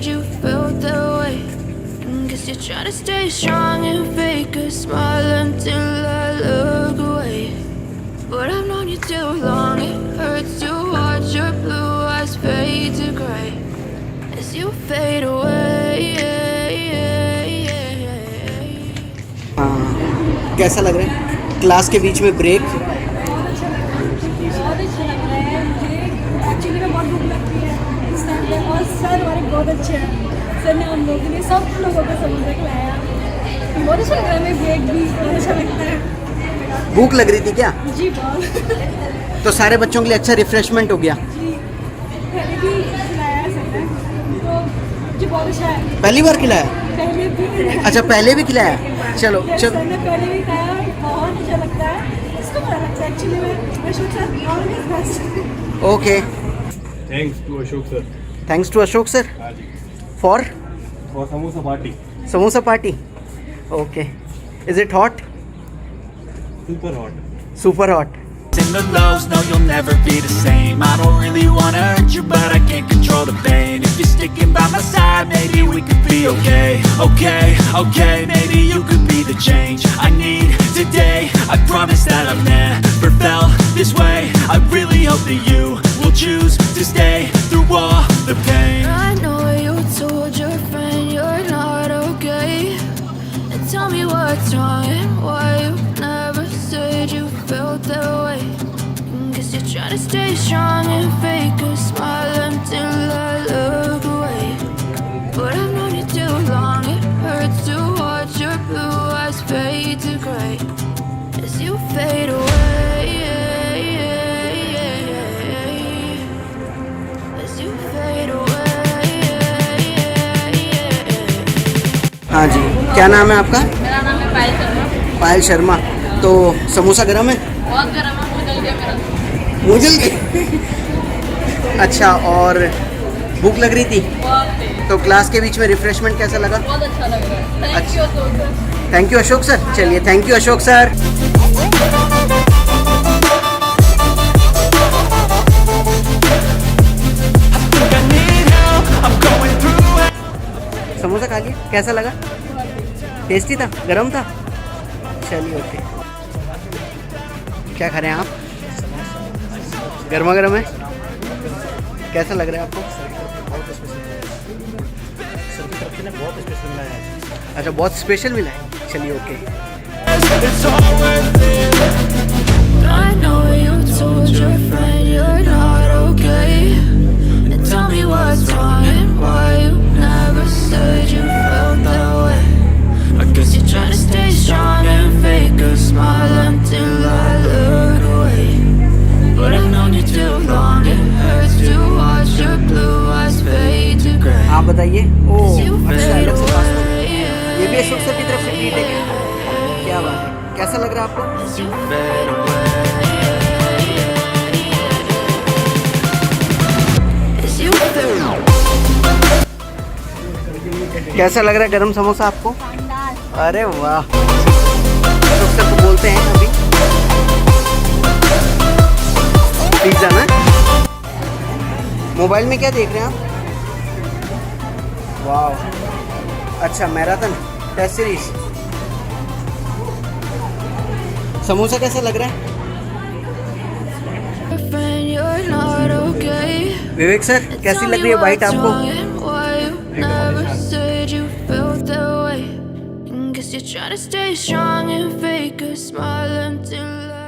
said you felt that way. Guess you're trying to stay strong and fake a smile until I look away. But I've known you too long, it hurts to watch your blue eyes fade to gray as you fade away. कैसा लग रहा है class के बीच में break? बहुत अच्छा लग रहा है मुझे। एक्चुअली में बहुत भूख लगती है इस टाइम पे, और सर हमारे बहुत अच्छे हैं। सर ने हम लोगों के लिए, सब लोगों को समोसा खिलाया। बहुत अच्छा लग रहा है, हमें ब्रेक भी बहुत अच्छा लगता है। भूख लग रही थी क्या? जी बहुत। तो सारे बच्चों के लिए अच्छा रिफ्रेशमेंट हो गया। जी पहले भी खिलाया है सर ने, तो जी बहुत अच्छा है। पहली बार खिलाया? पहले भी अच्छा पहले भी खिलाया। चलो सर ने पहले भी खाया, बहुत अच्छा लगता है। इसको बड़ा लगता है एक्चुअली में Ashok sir always best. Okay, thanks to Ashok sir. Thanks to Ashok sir हाँ जी, फॉर और samosa party samosa party. Okay, is it hot? Super hot. Super hot. In the lows, no you'll never be the same. I don't really wanna hurt you, but I can't control the pain. If you're sticking by my side, maybe we could be okay. Okay, maybe you could be the change I need today. I promise that I've never felt this way. I really hope that you will choose to stay through all the pain. I know you told your friend you're not okay, and tell me what's wrong and why you never said you felt that way. Guess you're trying to stay strong and fake a smile until I look away. But I've known you too long, it hurts to watch your blue eyes fade to gray as you fade away. As you fade away. हाँ जी, क्या नाम है आपका? मेरा नाम है पायल शर्मा। पायल शर्मा। तो समोसा गरम है? बहुत गर्म है, मुँह जल गया मेरा। मुँह जल गया? अच्छा, और भूख लग रही थी बहुत तेज, तो क्लास के बीच में रिफ्रेशमेंट कैसा लगा? बहुत अच्छा लग रहा है। Thank you Ashok sir. Thank you Ashok sir. चलिए, thank you Ashok sir. I need help, I'm going through it. Samosa खा लिया, कैसा लगा? टेस्टी था? गरम था? चलिए ओके। क्या खा रहे हैं आप? गर्मा गर्म है? कैसा लग रहा है आपको? अच्छा, बहुत स्पेशल मिला है। चलिए okay. It's all worth it. I know you told your friend you're not okay, and tell me what's wrong and why you never said you felt that way. I guess you're trying to stay strong and fake a smile until I look away. But I've known you too long, it hurts to watch your blue eyes fade to gray आप बताइए। ओ as you अच्छा, fade अलग से pasta. away. ये भी Ashok sir की तरफ से ट्रीट है क्या? क्या बात है, कैसा लग रहा है आपको? As you fade away. As you fade away. कैसा लग रहा है गरम समोसा आपको? अरे वाह, अशोक सर को बोलते हैं अभी पिज्जा ना। मोबाइल में क्या देख रहे हैं आप? वाह, अच्छा, मैराथन टेस्ट सीरीज। समोसा कैसा लग रहा है? Friend, you're not okay. Vivek sir, कैसी लग रही है बाइट आपको? Never said you felt that way. Guess you're trying to stay strong and fake a smile until I